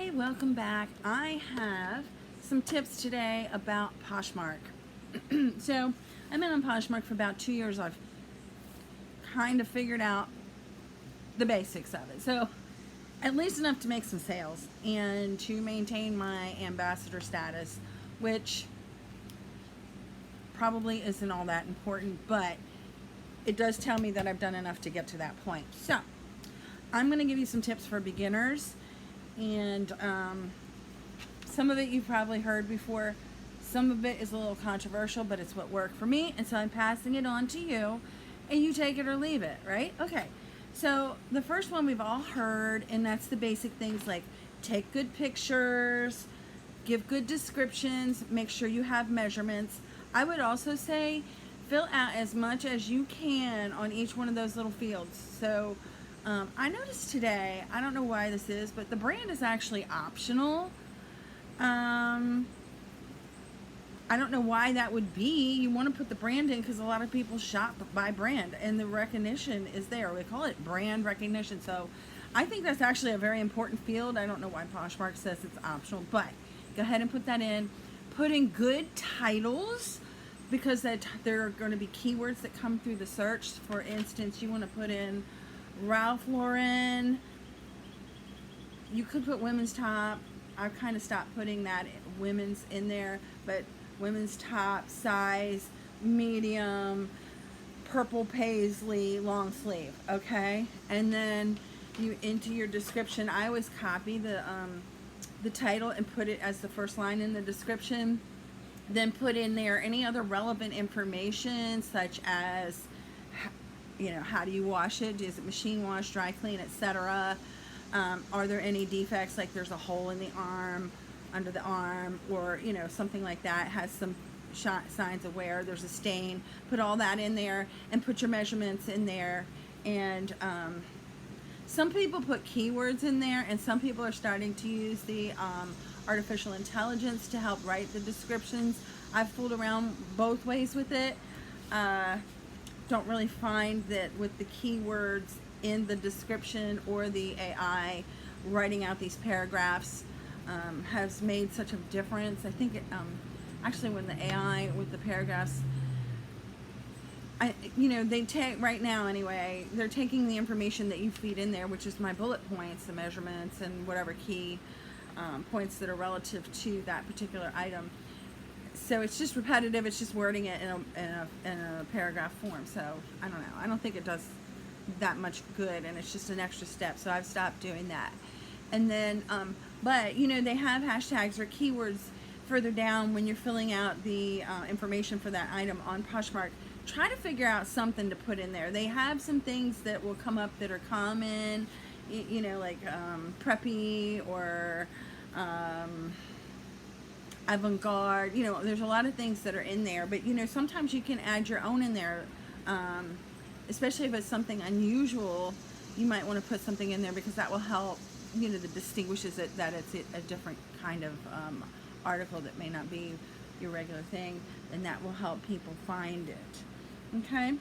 Hey, welcome back. I have some tips today about Poshmark. So, I've been on Poshmark for about 2 years. I've kind of figured out the basics of it. So, at least enough to make some sales and to maintain my ambassador status, which probably isn't all that important, but it does tell me that I've done enough to get to that point. So, I'm going to give you some tips for beginners. And some of it you've probably heard before. Some of it is a little controversial, but it's what worked for me, and so I'm passing it on to you, and you take it or leave it, right? Okay, so the first one we've all heard, and that's the basic things like take good pictures, give good descriptions, make sure you have measurements. I would also say fill out as much as you can on each one of those little fields. So I noticed today, I don't know why this is, but the brand is actually optional. I don't know why that would be. You want to put the brand in because a lot of people shop by brand and the recognition is there. We call it brand recognition. So I think that's actually a very important field. I don't know why Poshmark says it's optional, but go ahead and put that in. Put in good titles because there are going to be keywords that come through the search. For instance, you want to put in Ralph Lauren. You could put women's top. I've kind of stopped putting that women's in there, but women's top, size, medium, purple paisley, long sleeve, okay? And then you into your description, I always copy the title and put it as the first line in the description. Then put in there any other relevant information such as how do you wash it? Is it machine wash, dry clean, etc.? Are there any defects, like there's a hole in the arm, under the arm, or something like that has some signs of wear, there's a stain. Put all that in there and put your measurements in there. And some people put keywords in there, and some people are starting to use the artificial intelligence to help write the descriptions. I've fooled around both ways with it. Don't really find that with the keywords in the description or the AI writing out these paragraphs has made such a difference. I think it, actually when the AI with the paragraphs, they take right now anyway, they're taking the information that you feed in there, which is my bullet points, the measurements, and whatever key points that are relative to that particular item. So it's just repetitive. It's just wording it in a paragraph form. So I don't know. I don't think it does that much good, and it's just an extra step. So I've stopped doing that. And then, but they have hashtags or keywords further down when you're filling out the information for that item on Poshmark. Try to figure out something to put in there. They have some things that will come up that are common, like preppy or avant-garde. There's a lot of things that are in there, but sometimes you can add your own in there, especially if it's something unusual. You might want to put something in there because that will help, that distinguishes it, that it's a different kind of article that may not be your regular thing, and that will help people find it. Okay,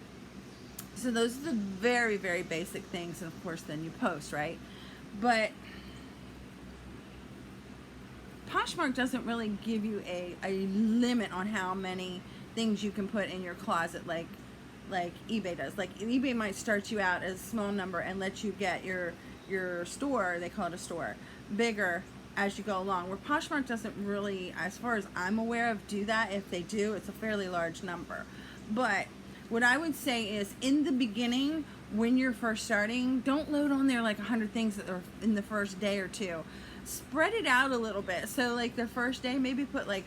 so those are the very, very basic things, and of course then you post, right? But Poshmark doesn't really give you a limit on how many things you can put in your closet like eBay does. Like eBay might start you out as a small number and let you get your store, they call it a store, bigger as you go along. Where Poshmark doesn't really, as far as I'm aware of, do that. If they do, it's a fairly large number. But what I would say is in the beginning, when you're first starting, don't load on there like 100 things that are in the first day or two. Spread it out a little bit. So like the first day, maybe put like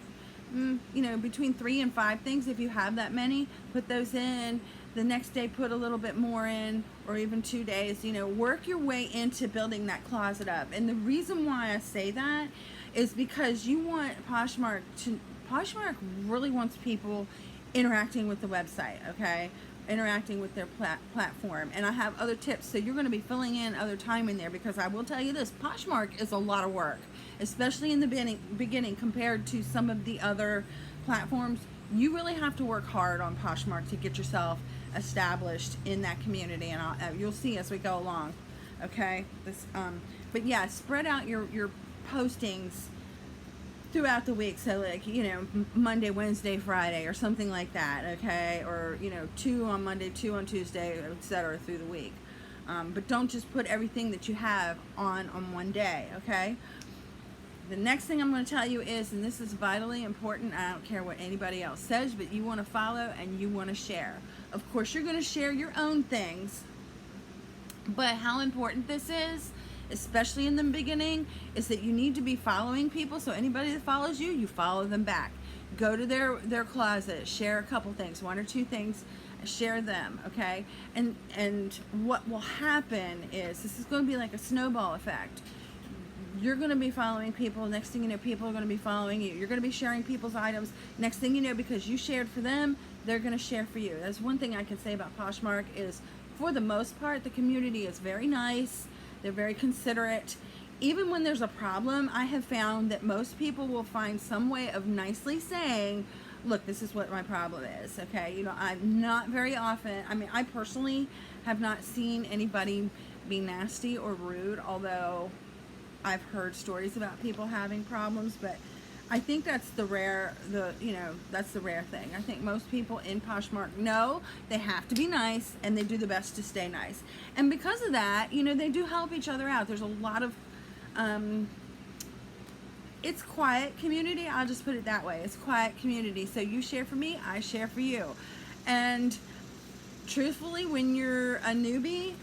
between 3 and 5 things. If you have that many, put those in. The next day put a little bit more in, or even 2 days. Work your way into building that closet up. And the reason why I say that is because you want Poshmark really wants people interacting with the website, okay? Interacting with their platform. And I have other tips, so you're going to be filling in other time in there, because I will tell you this, Poshmark is a lot of work, especially in the beginning compared to some of the other platforms. You really have to work hard on Poshmark to get yourself established in that community, and you'll see as we go along, okay? But yeah, spread out your postings throughout the week. So like, Monday, Wednesday, Friday, or something like that, okay? Or, 2 on Monday, 2 on Tuesday, etc. through the week. But don't just put everything that you have on one day, okay? The next thing I'm going to tell you is, and this is vitally important, I don't care what anybody else says, but you want to follow and you want to share. Of course, you're going to share your own things, but how important this is, especially in the beginning, is that you need to be following people. So anybody that follows you, you follow them back. Go to their closet, share a couple things, 1 or 2 things, share them, okay? And what will happen is, this is going to be like a snowball effect. You're going to be following people. Next thing you know, people are going to be following you. You're going to be sharing people's items. Next thing you know, because you shared for them, they're going to share for you. That's one thing I can say about Poshmark is, for the most part, the community is very nice. They're very considerate. Even when there's a problem, I have found that most people will find some way of nicely saying, look, this is what my problem is, okay? I'm not very often, I personally have not seen anybody be nasty or rude, although I've heard stories about people having problems, but I think that's the rare thing. I think most people in Poshmark know they have to be nice, and they do the best to stay nice. And because of that, they do help each other out. There's a lot of, it's quiet community. I'll just put it that way. It's quiet community. So you share for me, I share for you. And truthfully, when you're a newbie,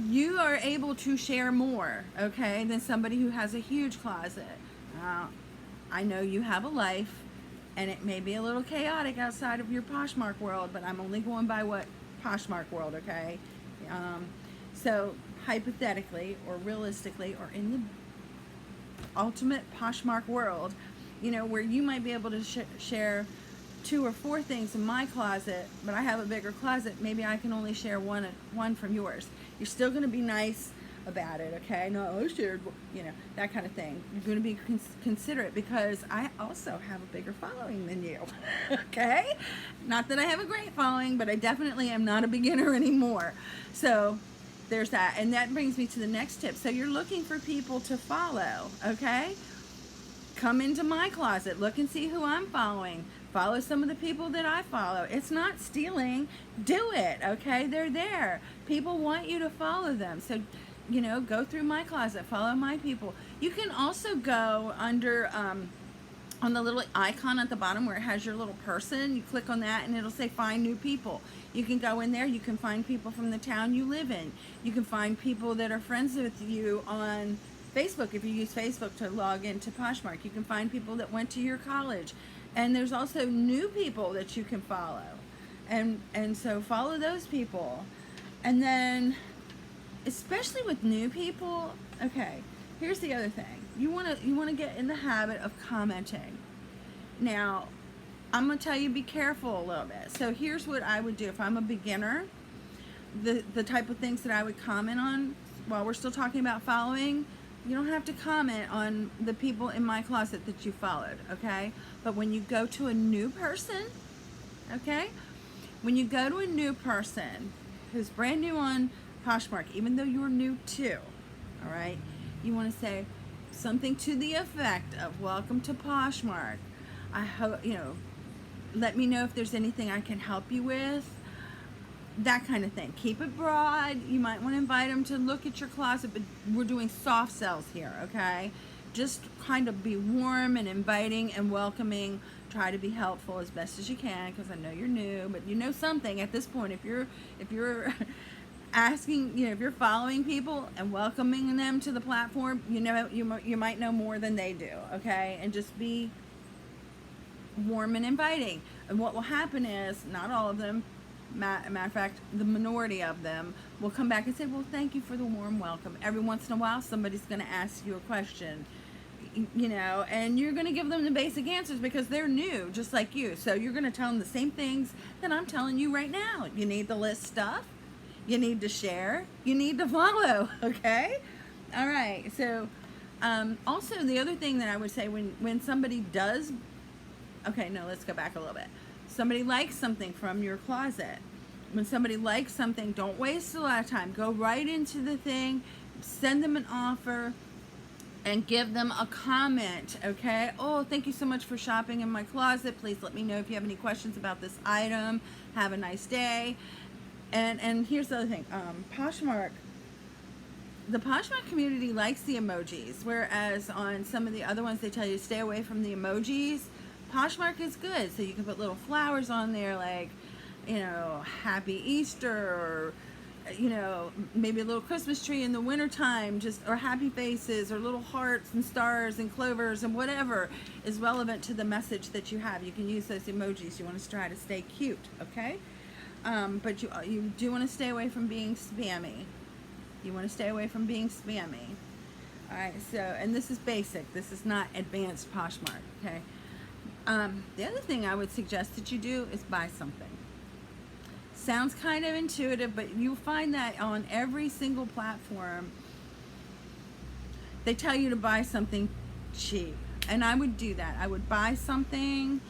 you are able to share more, okay, than somebody who has a huge closet. I know you have a life, and it may be a little chaotic outside of your Poshmark world, but I'm only going by what Poshmark world, okay? So hypothetically, or realistically, or in the ultimate Poshmark world, where you might be able to share 2 or 4 things in my closet, but I have a bigger closet, maybe I can only share one from yours. You're still going to be nice about it, okay? No, I shared, that kind of thing. You're going to be considerate, because I also have a bigger following than you, okay? Not that I have a great following, but I definitely am not a beginner anymore. So there's that. And that brings me to the next tip. So you're looking for people to follow, okay? Come into my closet, look and see who I'm following. Follow some of the people that I follow. It's not stealing. Do it, okay? They're there. People want you to follow them. So, go through my closet, follow my people. You can also go under, on the little icon at the bottom where it has your little person. You click on that and it'll say find new people. You can go in there. You can find people from the town you live in. You can find people that are friends with you on Facebook, if you use Facebook to log into Poshmark. You can find people that went to your college. And there's also new people that you can follow. And so follow those people. And then, especially with new people, okay, here's the other thing. You want to get in the habit of commenting. Now, I'm going to tell you, be careful a little bit. So here's what I would do if I'm a beginner. The type of things that I would comment on while we're still talking about following. You don't have to comment on the people in my closet that you followed, okay? But when you go to a new person, okay? When you go to a new person who's brand new on Poshmark, even though you're new too, all right? You want to say something to the effect of, welcome to Poshmark. I hope, let me know if there's anything I can help you with. That kind of thing. Keep it broad. You might want to invite them to look at your closet, but we're doing soft sells here, okay? Just kind of be warm and inviting and welcoming. Try to be helpful as best as you can, because I know you're new, but you know something at this point. If you're asking, if you're following people and welcoming them to the platform, you might know more than they do, okay? And just be warm and inviting. And what will happen is, not all of them, matter of fact, the minority of them will come back and say, well, thank you for the warm welcome. Every once in a while, somebody's going to ask you a question, and you're going to give them the basic answers because they're new, just like you. So you're going to tell them the same things that I'm telling you right now. You need to list stuff. You need to share. You need to follow, okay? All right. So also, the other thing that I would say when somebody does, okay, no, let's go back a little bit. Somebody likes something from your closet. When somebody likes something, don't waste a lot of time. Go right into the thing, send them an offer, and give them a comment, okay? Oh, thank you so much for shopping in my closet. Please let me know if you have any questions about this item. Have a nice day. And here's the other thing. Poshmark, the Poshmark community likes the emojis, whereas on some of the other ones they tell you to stay away from the emojis. Poshmark is good, so you can put little flowers on there, like, you know, Happy Easter, or, you know, maybe a little Christmas tree in the wintertime, just, or happy faces, or little hearts and stars and clovers and whatever is relevant to the message that you have. You can use those emojis. You want to try to stay cute, okay? But you do want to stay away from being spammy. You want to stay away from being spammy. All right, so, and this is basic. This is not advanced Poshmark, okay? The other thing I would suggest that you do is buy something. Sounds kind of intuitive, but you'll find that on every single platform, they tell you to buy something cheap. And I would do that. I would buy something,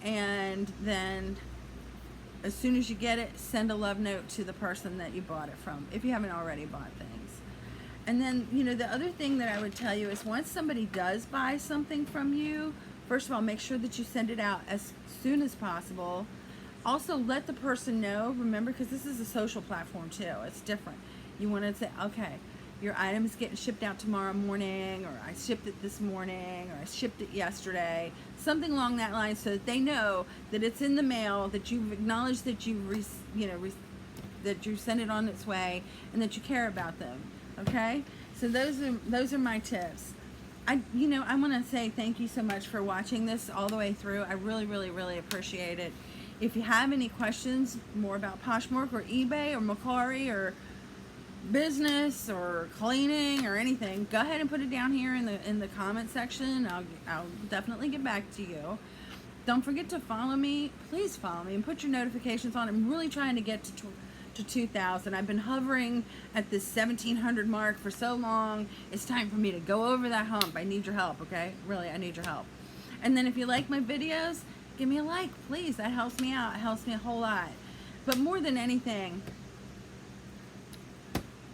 and then as soon as you get it, send a love note to the person that you bought it from, if you haven't already bought things. And then, you know, the other thing that I would tell you is once somebody does buy something from you, first of all, make sure that you send it out as soon as possible. Also, let the person know, remember, because this is a social platform too, it's different. You want to say, okay, your item is getting shipped out tomorrow morning, or I shipped it this morning, or I shipped it yesterday, something along that line, so that they know that it's in the mail, that you've acknowledged that that you sent it on its way, and that you care about them. Okay, so those are my tips. I want to say thank you so much for watching this all the way through. I really, really, really appreciate it. If you have any questions more about Poshmark or eBay or Mercari or business or cleaning or anything, go ahead and put it down here in the comment section. I'll definitely get back to you. Don't forget to follow me. Please follow me and put your notifications on. I'm really trying to get to 2,000. I've been hovering at this 1,700 mark for so long. It's time for me to go over that hump. I need your help, okay? Really, I need your help. And then if you like my videos, give me a like, please. That helps me out. It helps me a whole lot. But more than anything,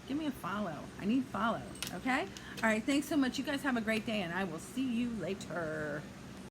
give me a follow. I need follow, okay? All right, thanks so much. You guys have a great day, and I will see you later.